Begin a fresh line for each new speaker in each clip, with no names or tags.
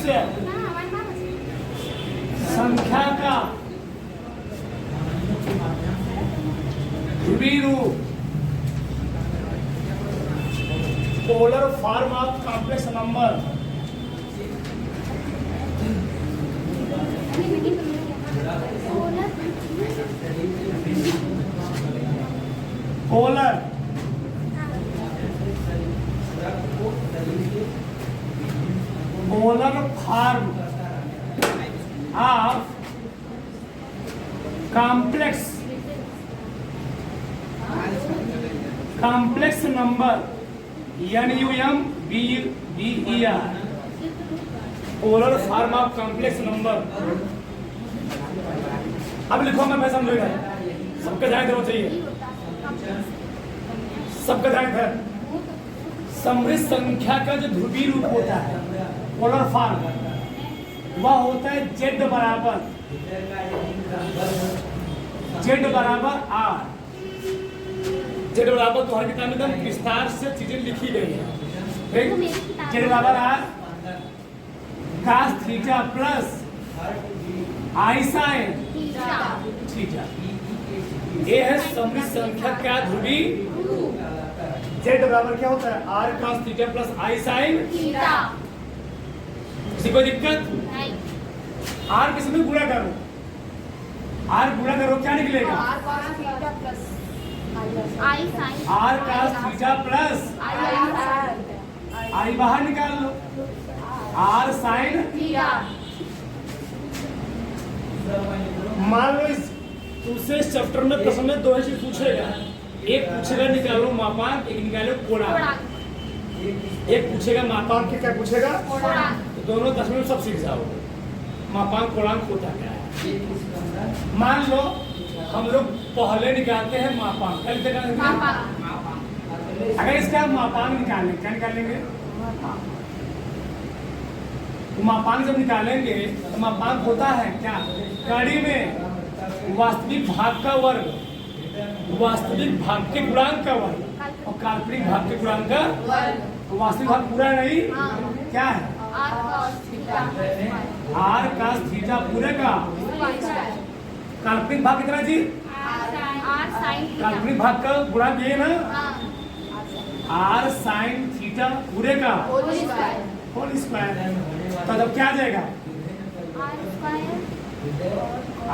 मनुष्य संख्या का ध्रुवीय रूप polar form of complex number polar form of complex number NUMBER polar form of complex number. अब लिखो मैं समझेगा, सबका ध्यान देना चाहिए, सबका ध्यान है। समृद्ध संख्या का जो ध्रुवीय रूप होता है पोलर फॉर्म, वह होता है Z बराबर R। Z बराबर तुम्हारी किताब में एकदम विस्तार से चीजें लिखी गई है। Z बराबर R cos theta plus I sin theta. ये है समृद्ध संख्या का ध्रुवीय। Z बराबर क्या होता है? R cos theta plus I sin theta. किसी को दिक्कत नहीं? R किसी में गुणा करो, R गुणा करो क्या निकलेगा? R cos theta plus I बाहर निकाल लो, R sin थीटा। मान लो इस तुमसे चैप्टर में प्रश्न में दो चीज पूछेगा, एक पूछेगा निकालो मापांक, एक निकालो कोणांक। एक पूछेगा मापांक के क्या पूछेगा? तो दोनों 10 मिनट सब सीख जाओगे। मापांक कोणांक होता क्या है? मान लो हम लोग पहले निकालते हैं मापांक। अगर इसका मापांक निकालें, क्या निकालेंगे? मापांक जब निकालेंगे तो मापांक होता है क्या? कड़ी में वास्तविक भाग का वर्ग, वास्तविक भाग के गुणांक का वर्ग और काल्पनिक भाग के गुणांक का वर्ग। वास्तविक भाग पूरा नहीं, क्या है? R cos थीटा पूरे का। काल्पनिक भाग कितना जी? काल्पनिक भाग का गुणांक ये ना, R sin थीटा पूरे का होल स्क्वायर। तो जब क्या आ जाएगा?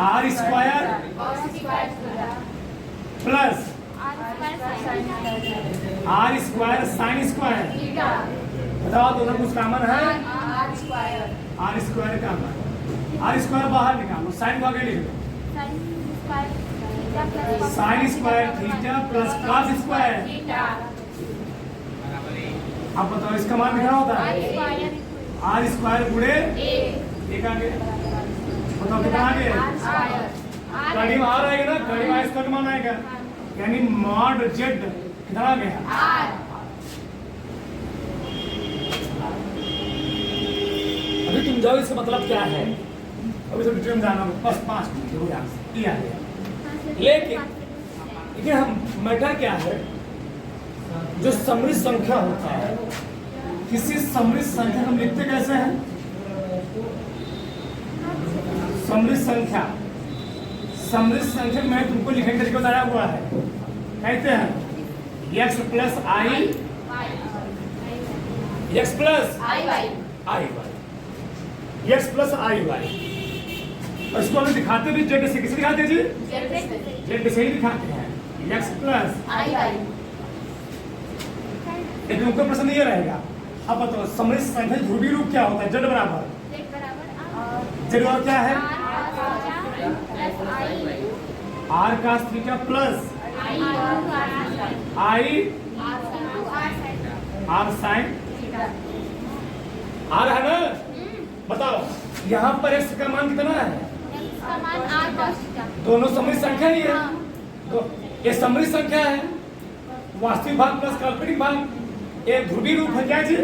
R square plus R square sine square. बताओ दोनों कुछ कॉमन है? R square common. R square बाहर निकालो, साइन को आगे लिख लो। Sine square theta plus cos square. अब बताओ इसका मान कितना होता है? R स्क्वायर गुणे एक आगे। बताओ कितना आगे? कड़ी में R आएगा ना, कड़ी में इसका मान आएगा, यानी मॉड Z कितना आ गया? अभी तुम जाओ इसका मतलब क्या है, अभी तो डिटेल में जाना बस 5 मिनट हो गया। लेकिन हम मैटर क्या है, जो समृद्ध संख्या होता है, किसी समृद्ध संख्या हम लिखते कैसे हैं? समृद्ध संख्या मैं तुमको लिखने का तरीका बताया हुआ है। कहते हैं x plus i, x plus i y, x plus i y। इसको हम दिखाते भी जेड से, किसे दिखाते हैं जी? जेड से ही दिखाते हैं, x प्लस i y। लेकिन उनका प्रश्न ये रहेगा, अब बताओ समृद्ध संख्या ध्रुवीय रूप क्या होता है? Z बराबर क्या है? R cos theta plus I R sin R है ना? बताओ यहाँ पर x का मान कितना है? दोनों समृद्ध संख्या ही है, तो ये समृद्ध संख्या है। वास्तविक भाग प्लस काल्पनिक भाग, ये ध्रुवीय रूप है क्या जी?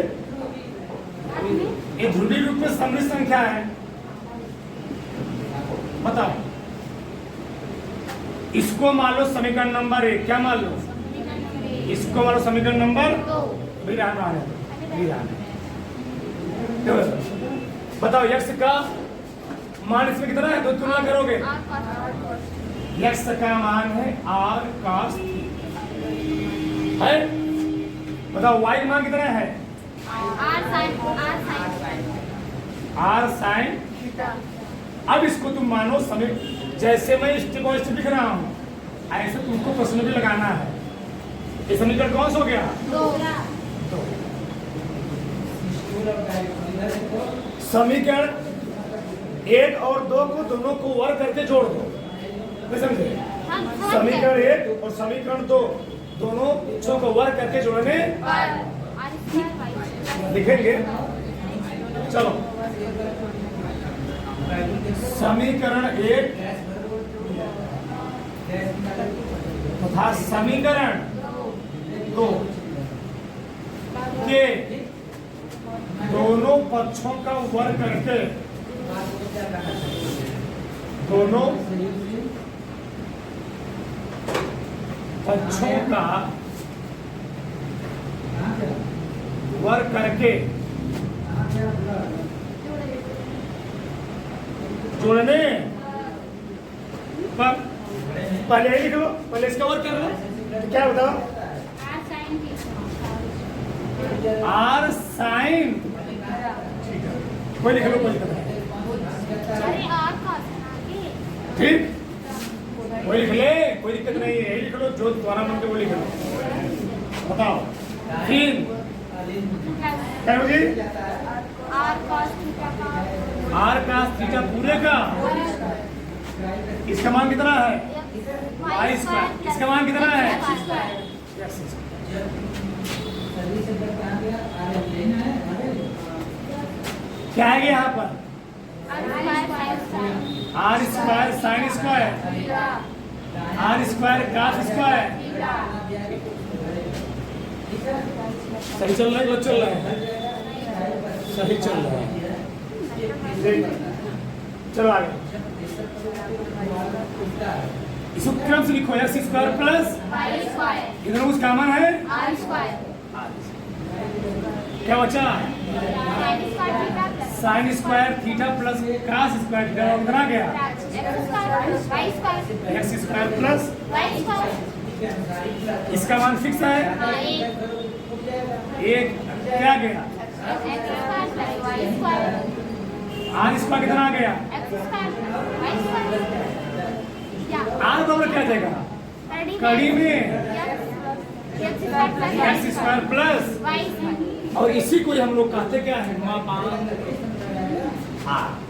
ये ध्रुवीय रूप में समृद्ध संख्या है। बताओ इसको मान लो समीकरण नंबर 1, क्या मान लो? इसको मान लो समीकरण नंबर 2। बताओ यक्स का मान इसमें कितना है, तो तुलना करोगे। यक्स का मान है आर कॉस है। बताओ वाई का मान कितना है, आर साइन। अब इसको तुम मानो समय, जैसे मैं स्टेप बाय स्टेप लिख रहा हूं ऐसे तुमको प्रश्न भी लगाना है। ये समीकरण कौन सा हो गया, दो। समीकरण 1 और 2 को दोनों को वर्ग करके जोड़ दो, नहीं समझे। समीकरण 1 और समीकरण 2 दोनों पक्षों को वर्ग करके जोड़ने लिखेंगे। चलो समीकरण 1 तथा समीकरण 2 के दोनों पक्षों का वर्ग करके दोनों पक्षों का वर्ग करके जोड़ने पर पहले ही लिख लो, पहले इसका वर्ग कर लो। तो क्या बताओ, आर साइन, कोई लिख लो, कोई लिख लो, ठीक, कोई लिख ले, कोई दिक्कत नहीं है, लिख लो जो द्वारा मन के वो लिख लो। बताओ फिर क्या होगी, आर कॉस थीटा पूरे का, इसका मान कितना है, वाई स्क्वायर, इसका मान कितना है, क्या है यहाँ पर, r square sine square, r square cos square. सही चल रहा है, गलत चल रहा है, सही चल रहा है। चलो आगे, इसको क्रम से लिखो, एक्स स्क्वायर प्लस इधर उसका मान है आर स्क्वायर, क्या बचा, sign square theta plus cos square theta, कितना गया, एक्स स्क्वायर प्लस, इसका मान फिक्स है एक, क्या गया, आर स्क्वायर कितना आ गया, आर बराबर क्या जाएगा, कड़ी में एक्स स्क्वायर प्लस, और इसी को हम लोग कहते क्या है, मापांक।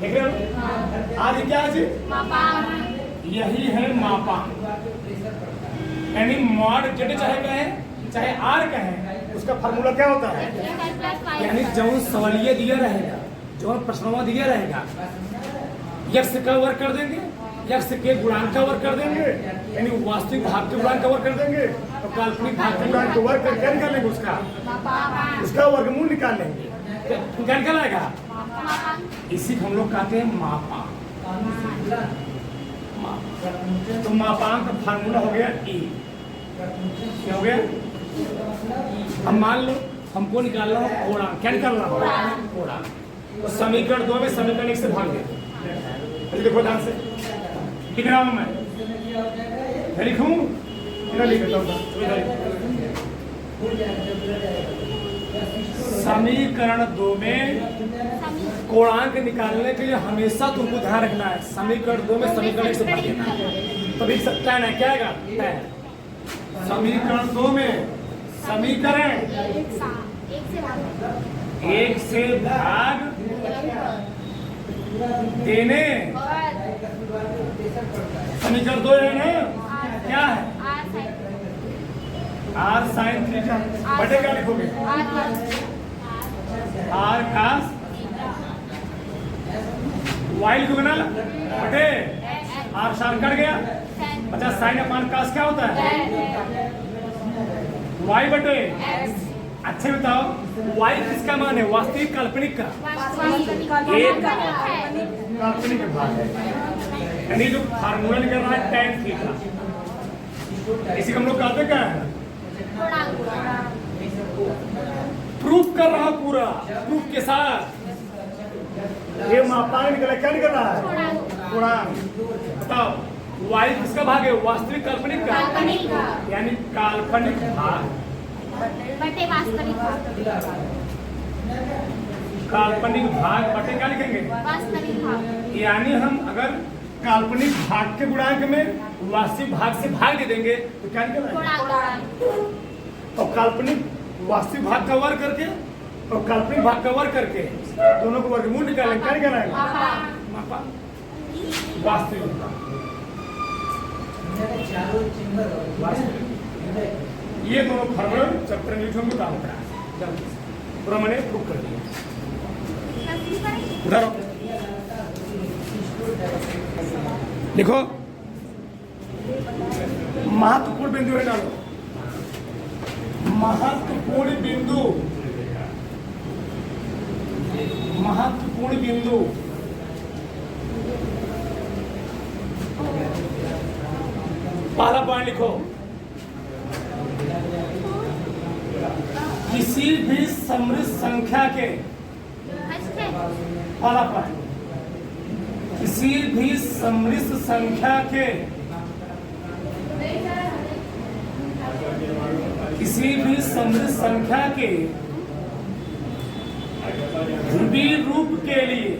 देख रहे हो आज क्या है, यही है मापांक। यानी मॉड जेड चाहे क्या है, चाहे आर का है, उसका फार्मूला क्या होता है, यानी जो सवालिया दिया रहेगा, जो प्रश्नवा दिया रहेगा, यक्स का वर्ग कर देंगे, यक्स के गुणांक का वर्ग कर देंगे, यानी वास्तविक भाग के गुणांक का वर्ग कर देंगे, और काल्पनिक भाग के गुणांक का वर्ग करके निकाल लेंगे, उसका वर्गमूल निकाल लेंगे, क्या निकल आएगा, इसी को हम लोग कहते हैं मापांक। तो मापांक का फार्मूला हो गया ई, क्या हो गया, हम मान लो हमको निकालना हो कोणांक, क्या निकालना हो, कोणांक। तो समीकरण 2 में समीकरण 1 से भाग दे, देखो ध्यान से लिख रहा हूं मैं, लिखूं लिखता हूं, समीकरण 2 में कोणांक निकालने के लिए हमेशा तुमको ध्यान रखना है, समीकरण 2 में समीकरण 1 से भाग देना है, तभी सकता है, क्या आएगा, समीकरण 2 में समीकरण 1 से भाग देने, समीकरण 2 है ना, क्या है, आर साइन थीटा बटे क्या लिखोगे, आर कॉस, वाई लिखोगे ना, बटे आर साइन कट गया, बचा साइन अपान कॉस, क्या होता है, वाई बटे। अच्छा बताओ वाई किसका मान है, वास्तविक काल्पनिक का, एक काल्पनिक भाग है, यानी जो फार्मूला निकल रहा है tan थीटा, इसी को हम लोग कहते क्या है, प्रूफ कर रहा पूरा, प्रूफ के साथ, ये मापांक निकला, क्या निकल रहा है? पूर्णांक। बताओ y किसका भाग है? वास्तविक काल्पनिक का, यानी काल्पनिक भाग
बटे वास्तविक भाग।
काल्पनिक भाग बटे क्या लिखेंगे?
वास्तविक भाग।
यानी हम अगर काल्पनिक भाग के गुणांक में वास्तविक भाग से भाग दे देंगे तो क्या निकलेगा? तो काल्पनिक वास्तविक भाग का वर्ग करके और काल्पनिक भाग का वर्ग करके दोनों को वर्गमूल निकालेंगे, क्या निकालेंगे? मापा वास्तविक भाग। ये दोनों फॉर्मूला चैप्टर में जो काम करा पूरा मैंने प्रूव कर दिया। उधर लिखो, महत्वपूर्ण बिंदु है, डालो महत्वपूर्ण बिंदु, महत्वपूर्ण बिंदु। पहला पॉइंट लिखो, किसी भी समृद्ध संख्या के, पहला पॉइंट, किसी भी समृद्ध संख्या के, किसी भी समृद्ध संख्या के ध्रुवीय रूप के लिए,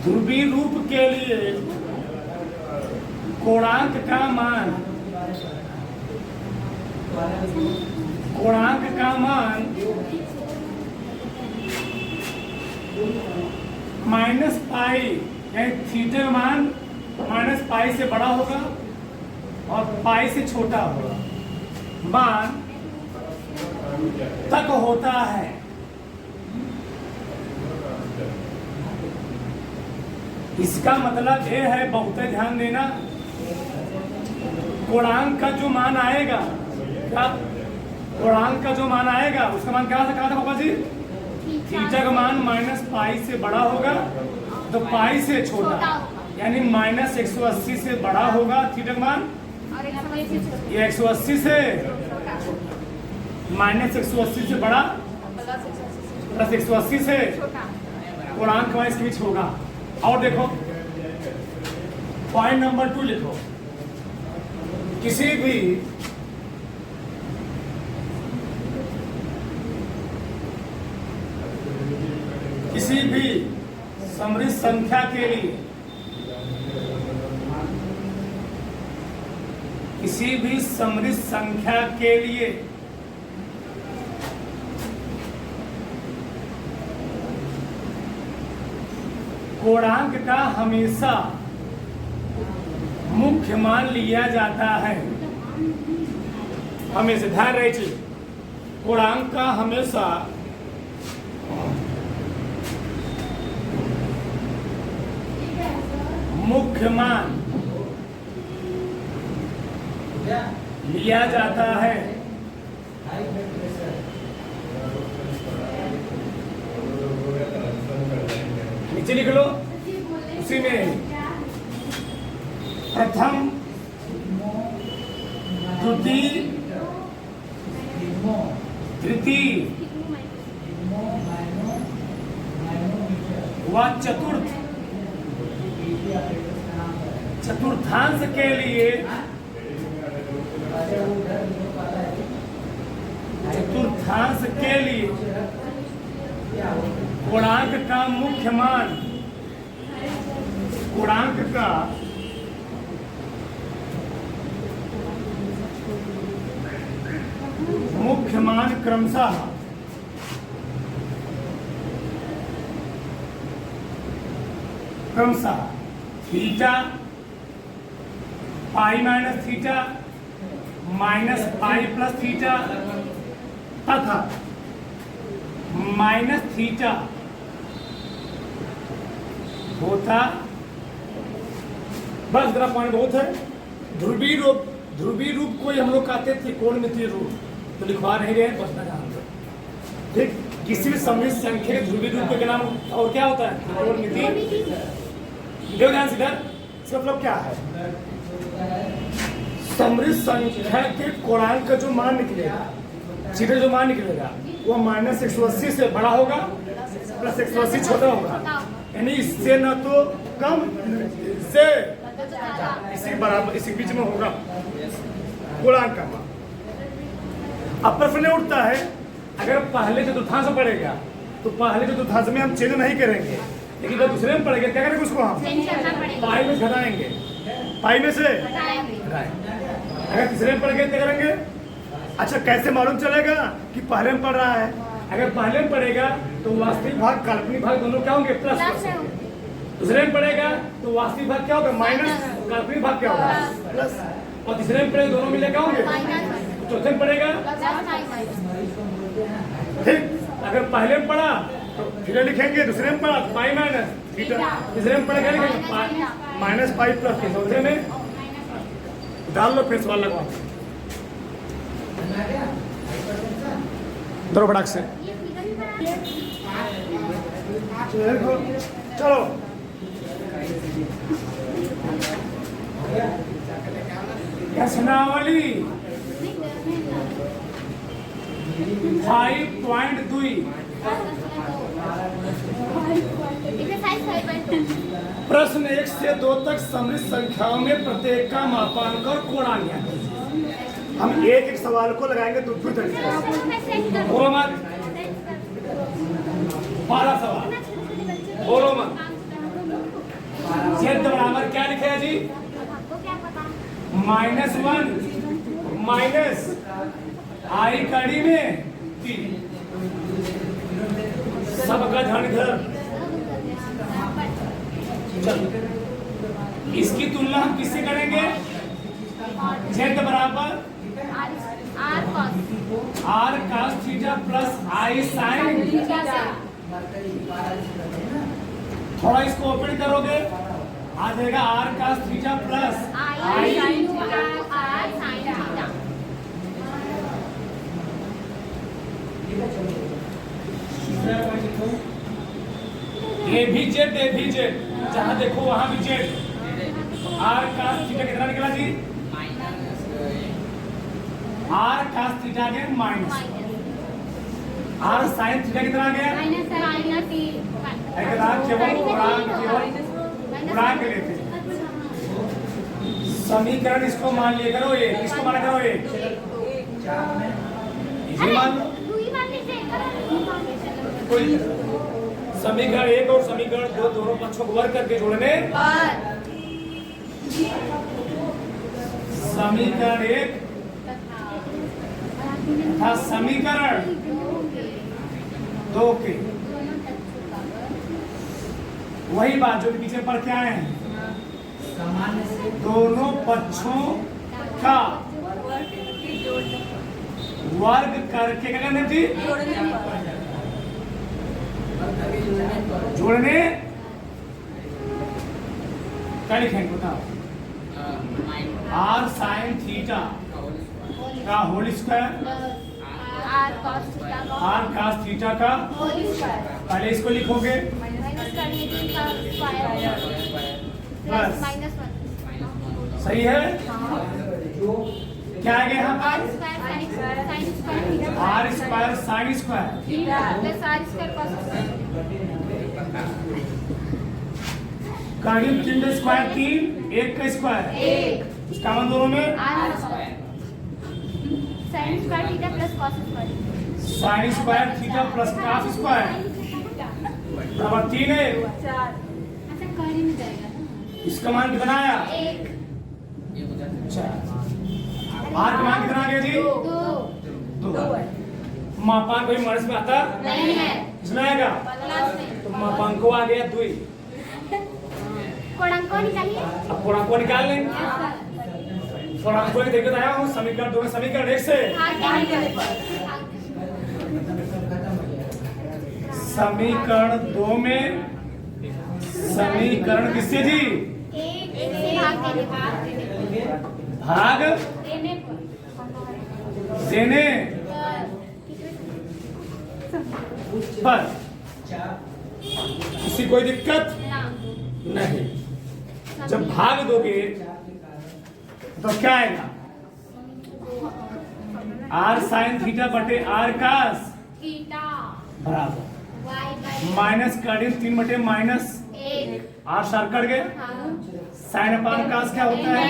ध्रुवीय रूप के लिए कोणांक का मान, कोणांक का मान माइनस पाई, यानी थीटा का मान माइनस पाई से बड़ा होगा और पाई से छोटा होगा, मान तक होता है। इसका मतलब ये है, बहुत ध्यान देना, कोणांक का जो मान आएगा, क्या कोणांक का जो मान आएगा उसका मान क्या कहा था पापा जी? थीटा का मान माइनस पाई से बड़ा होगा तो पाई से छोटा, यानी माइनस 180 से बड़ा होगा थीटा का मान, ये 180 से माइनस 180 से बड़ा प्लस 180 से कोणांक का इसके बीच होगा। और देखो पॉइंट नंबर 2 लिखो, किसी भी समृद्ध संख्या के लिए, किसी भी समृद्ध संख्या के लिए कोणांक का हमेशा मुख्य मान लिया जाता है। हमेशा ध्यान रखिए, कोणांक का हमेशा मुख्य मान लिया जाता है। नीचे लिख लो, उसी में प्रथम, द्वितीय, तृतीय व चतुर्थ, चतुर्थांश के लिए, चतुर्थांश के लिए कोणांक का मुख्य मान, कोणांक का मुख्य मान क्रमशः theta, pi minus theta, minus pi plus theta तथा माइनस थीटा होता। बस इतना पॉइंट बहुत है। ध्रुवीय रूप, ध्रुवीय रूप को हम लोग कहते थे त्रिकोणमितीय रूप, तो लिखवा नहीं रहे, बसना ध्यान दो। ठीक, किसी भी समृद्ध संख्या के ध्रुवीय रूप के नाम और क्या होता है? त्रिकोणमितीय। देखो ध्यान से इधर, इसका मतलब क्या है? समृद्ध संख्या के कोणांक का जो मान निकलेगा, सीधे जो मान निकलेगा वो -180 से बड़ा होगा प्लस 180 छोटा होगा, यानी इससे न तो कम से इसी बराबर, इसी बीच में होगा गुणांक का मान। अब प्रश्न उठता है अगर पहले चतुर्थांश पड़ेगा तो पहले चतुर्थांश में हम चेंज नहीं करेंगे, लेकिन जब दूसरे में पड़ेगा क्या करेंगे उसको हम पाई में घटाएंगे, पाई में से घटाएंगे। अगर तीसरे में पड़ेगा क्या करेंगे? अच्छा कैसे मालूम चलेगा कि पहले में पढ़ रहा है? अगर पहले में पढ़ेगा तो वास्तविक भाग काल्पनिक भाग दोनों क्या होंगे? प्लस। दूसरे में पढ़ेगा तो वास्तविक भाग क्या होगा? माइनस, काल्पनिक भाग क्या होगा? प्लस। और तीसरे में पढ़ेगा दोनों मिले क्या होंगे? चौथे में पढ़ेगा ठीक। अगर पहले में पढ़ा तो फिर लिखेंगे, दूसरे में पढ़ा तो पाई माइनस थीटा, तीसरे में पढ़ेगा लिखेंगे माइनस पाई प्लस, चौथे में डाल लो फिर सवाल लगवा दो बड़क से। चलो प्रश्नावली 5.2 प्रश्न 1 से 2 तक सम्मिलित संख्याओं में प्रत्येक का मापांक और कोणांक ज्ञात। हम एक एक सवाल को लगाएंगे दो तरीके से। बोलो मत, 12 सवाल बोलो मत। z बराबर क्या लिखेगा जी? -1 माइनस आई कड़ी में t। सबका ध्यान इधर। इसकी तुलना हम किससे करेंगे? z बराबर r cos theta plus i sin theta. थोड़ा इसको ओपन करोगे आ जाएगा r cos theta plus i sin theta. ये भी जेड जहां देखो वहां भी जेड। r cos थीटा कितना निकला जी? r cos थीटा के माइनस, r sin थीटा कितना आ गया? केवल गुणांक लेते। समीकरण इसको मान लिया करो, ये इसको माना करो, ये मान लो। कोई समीकरण 1 और समीकरण 2 दोनों पक्षों को वर्ग करके जोड़ने समीकरण 1 तथा समीकरण 2 के वही बात जो पीछे पढ़ के आए हैं, दोनों पक्षों का वर्ग करके क्या करना जी? जोड़ने क्या लिखेंगे बताओ? r sin थीटा का whole square, r cos theta का पहले इसको लिखोगे प्लस, सही है? क्या आ गया यहाँ पर? r स्क्वायर sin स्क्वायर करीब 3 का स्क्वायर 3, 1 का स्क्वायर 1, इसका मतलब दोनों में
sin square theta plus cos square,
sin square theta plus cos square बराबर 3 है
4। अच्छा करी में जाएगा ना,
इसका मान कितना आया?
1।
r का मान कितना आ गया जी? 2। मापांक कोई माइनस में आता
नहीं है,
इसमें आएगा
प्लस में।
तो मापांक को आ गया 2।
कोणांक निकालिए।
अब कोणांक को निकाल लें। कोणांक को देखते आया हूँ समीकरण 2 में समीकरण 1 से समीकरण 2 में समीकरण किससे जी?
1 से
भाग देने पर किसी कोई दिक्कत नहीं। जब भाग दोगे तो क्या आएगा? आर साइन थीटा बटे आर कास
थीटा
बराबर
y by
माइनस कड़ी 3 बटे माइनस
1
आर सर कट गए
हाँ
साइन अपान कास क्या होता है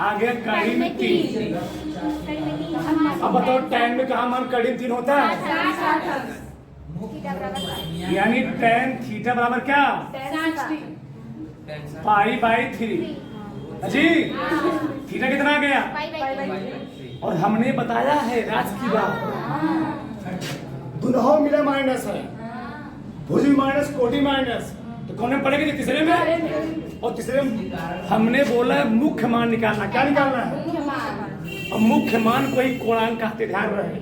आगे कड़ी में 3 अब बताओ tan में कहा मान कड़ी में 3 होता है
थीटा बराबर
यानी tan थीटा बराबर क्या पाई बाई 3 जी थीटा कितना आ गया
पाई बाई
और हमने बताया है राज की बात दोनों मिले माइनस है भुजी माइनस कोटि माइनस तो कौन में पड़ेगी तीसरे में और तीसरे में हमने बोला है मुख्य मान निकालना क्या निकालना है और मुख्य मान को ही कोणांक कहते ध्यान रहे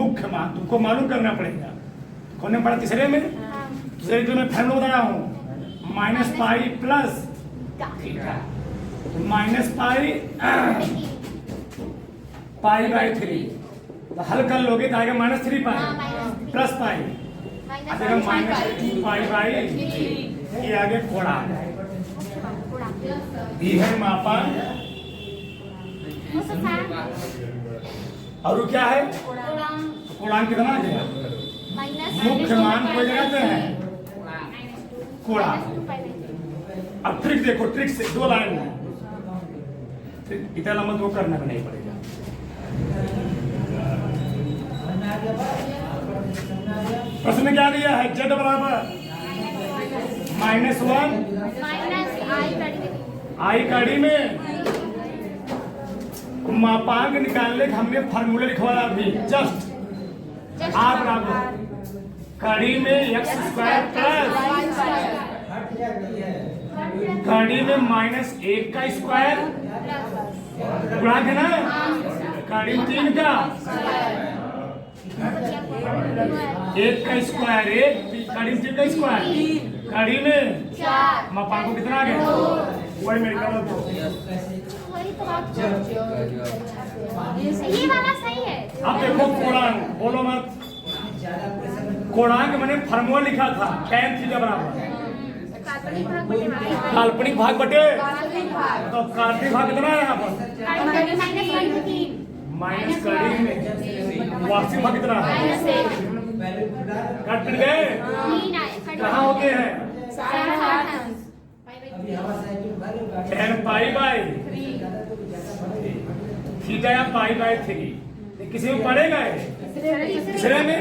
मुख्य मान तुमको मालूम करना पड़ेगा कौन में पड़ा तीसरे में तीसरे तो मैं फैमिली बता रहा हूँ minus pi plus minus pi pi by 3 तो हल कर लोगे तो आएगा माइनस 3 पाई प्लस पाई आएगा माइनस 2 पाई बाई ये आगे कोणांक ये है मापांक और वो क्या है कोणांक कितना आ गया मुख्य मान को लगाते हैं कोणांक अब ट्रिक देखो ट्रिक से 2 लाइन में इतना लंबा तो करना भी नहीं पड़ेगा प्रश्न क्या दिया है z बराबर -1 आई कड़ी में मापांक निकालने का हमने फार्मूला लिखवाया अभी जस्ट आर बराबर कड़ी में x² प्लस कड़ी में -1 का स्क्वायर गुणा है ना कड़ी 3 का 1 का स्क्वायर 1 कड़ी 3 का स्क्वायर कड़ी में मापांक को कितना आ गया वही मेरे कर दो
ये वाला सही है
अब देखो कोणांक बोलो मत कोणांक मैंने फार्मूला लिखा था tan थीटा बराबर काल्पनिक भाग बटे तो काल्पनिक भाग कितना है यहाँ पर माइनस कड़ी में वास्तविक भाग कितना है कट गए कहाँ होते हैं tan पाई बाई थीटा या पाई बाई 3 किसी में पड़ेगा तीसरे में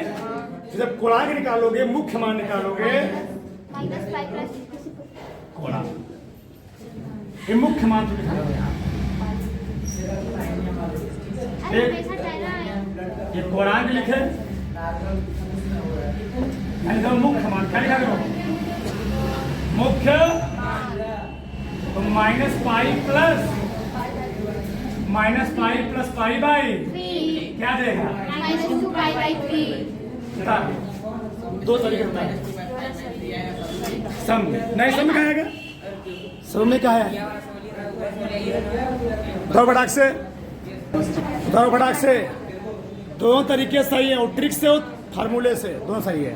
जब कोणांक निकालोगे मुख्य मान निकालोगे कोणांक ये मुख्य मान तो लिखा है ये कोणांक लिखे यानी तो मुख्य मान क्या लिखा करो मुख्य तो minus pi plus pi by क्या देगा बता दो 2 तरीके बता सम नहीं सम क्या आएगा सम में क्या है दो फटाक से दोनों तरीके सही है और ट्रिक से और फार्मूले से दोनों सही है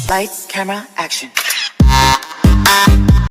Lights, camera, action.